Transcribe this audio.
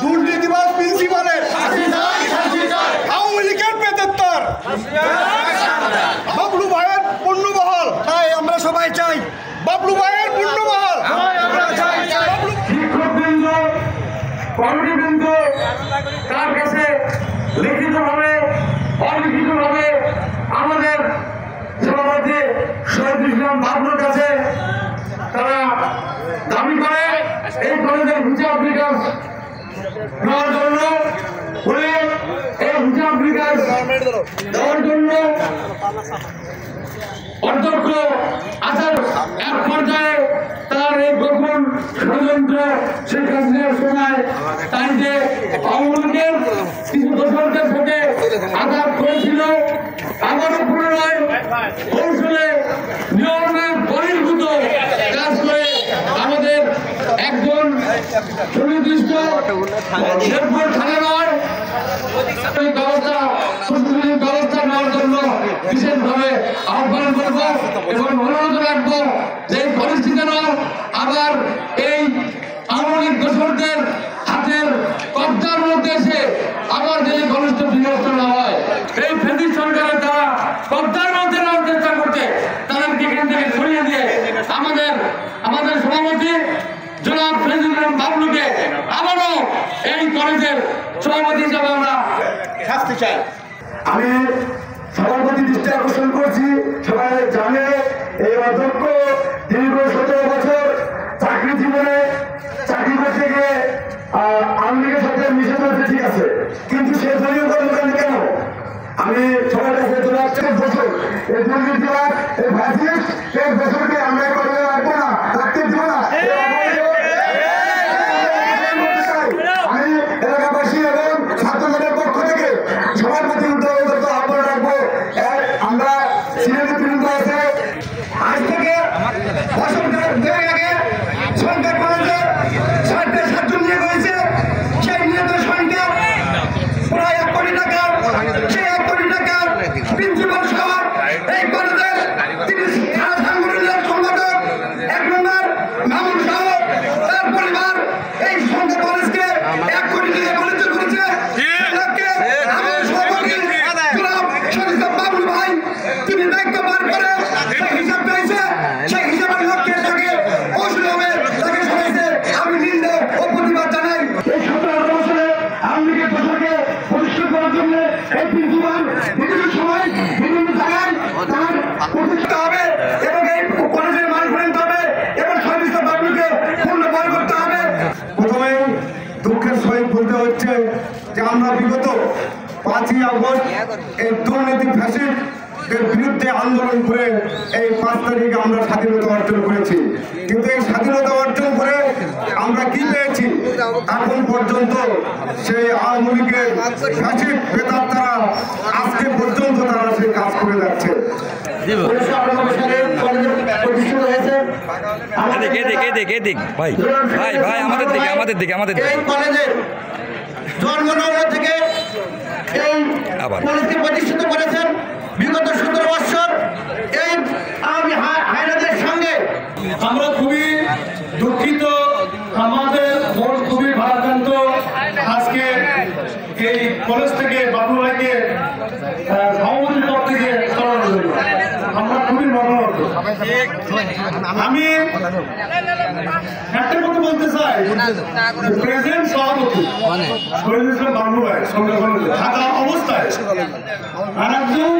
দুর্নীতিবাজ প্রিন্সিপালের আওয়ামী লীগের বেতেত্তর বাবলু ভাইয়ের পূর্ণবহাল তাই আমরা সবাই চাই বাবলু ভাইয়ের পূর্ণবহাল। শিক্ষকবৃন্দ কমিটিবৃন্দ তার কাছে লিখিতভাবে অলিখিতভাবে আমাদের সভাপতি শহীদুল ইসলাম বাবলুর কাছে তারা দাবি করে এই কলেজের হিসাব বিকাশ দেওয়ার জন্য এই হিসাব বিকাশ দেওয়ার জন্য অধ্যক্ষ আসার এক পর্যায়ে তার এই গোপন ষড়যন্ত্র শেখ হাসিনার সময় তাই যে আওয়ামী লীগের কিছু দোষরদের সাথে আঘাত করেছিল আবারও পুনরায় কৌশলে নিয়মের বহির্ভূত কাজ করে আমাদের একজন সুনির্দিষ্ট শেরপুর থানার ব্যবস্থা নেওয়ার জন্য বিশেষভাবে আহ্বান করব এবং অনুরোধ রাখবো যে পরিস্থিতি যেন আবার এই আওয়ামী লীগ দোষরদের হাতের কব্জার মধ্যে এসে আবার যে ঘনিষ্ঠ বিনষ্ট না হয় এই ফেসিস্ট সরকারের দ্বারা কব্জার মধ্যে নেওয়ার চেষ্টা করছে তাদেরকে এখান থেকে সরিয়ে দিয়ে আমাদের সভাপতি জনাব শহীদুল ইসলাম বাবলুকে আবারও এই কলেজের সভাপতি হিসাবে আমরা শাস্তি চাই। আমি সভাপতি দৃষ্টি আকর্ষণ করছি সবাই জানে এই অধ্যক্ষ দীর্ঘ 17 বছর চাকরি জীবনে চাকরি করতে গিয়ে আওয়ামী লীগের সাথে মিশে চলছে ঠিক আছে, কিন্তু সে দলীয় কর্মকাণ্ড কেন আমি সবার কাছে চলে আসছি। বছর এই দুর্নীতিবাদ এই ফ্যাসিস্ট এক বছরকে আমরা করে রাখবো না, রাখতে দিব না। আমি এলাকাবাসী এবং ছাত্রদের পক্ষ থেকে সবার প্রতি আহ্বান রাখবো। আমরা সিনিয়র বৃন্দ আছে আজ থেকে বছর আগে সরকার কলেজে 6টা ছাত্র নিয়োগ হয়েছে, সেই নিয়োগের সংখ্যা প্রায় 1 কোটি টাকা। সেই 1 কোটি টাকা প্রিন্সিপাল সহ এই কলেজের তিনি সারা সাংগঠনিক সংগঠক 1 নম্বর মামুন সহ তার পরিবার এই সংখ্যা কলেজকে 1 কোটি টাকা বঞ্চিত করেছে। আমার সভাপতি জনাব শহীদুল ইসলাম বাবলু ভাই তিনি দায়িত্ব পালন করে সেই হিসাব পেয়েছে, সেই হিসাবের লক্ষ্যে তাকে কৌশলভাবে তাকে সরাইছে। আমি নিন্দা ও প্রতিবাদ জানাই। এই 17 বছরে আওয়ামী লীগের দোষরকে পরিষ্কার করার জন্য এই প্রিন্সিপাল বিভিন্ন সময় বিভিন্ন জায়গায় তার প্রতিষ্ঠা হবে এবং এই কলেজের মান ফেরাতে হবে এবং শহীদুল ইসলাম বাবলুকে পুনর্বার করতে হবে। প্রথমেই দুঃখের সহিত বলতে হচ্ছে যে আমরা বিগত 5ই আগস্ট এই দুর্নীতি ফ্যাসিস্টের বিরুদ্ধে আন্দোলন করে এই 5 তারিখে আমরা স্বাধীনতা অর্জন করেছি, কিন্তু এই স্বাধীনতা অর্জন করে আমরা কি পেয়েছি? এখন পর্যন্ত সেই আওয়ামী লীগের ফ্যাসিস্ট বেতাত্তারা আজকে পর্যন্ত তারা সেই কাজ করে যাচ্ছে। জন্মনগর থেকে এই কলেজকে প্রতিষ্ঠিত করেছেন বিগত 17 বছর এই আওয়ামী হায়নাদের সঙ্গে। আমরা খুবই দুঃখিত, আমাদের মন খুবই ভারাক্রান্ত। আজকে এই কলেজ থেকে বাবলু ভাইকে সভাপতির পদ থেকে সরানোর জন্য আমরা খুবই মর্মাহত। আমি একটা কথা বলতে চাই, প্রেসিডেন্ট সভাপতি শহীদুল ইসলাম বাবলু ভাই সঙ্গে থাকা অবস্থায় আরেকজন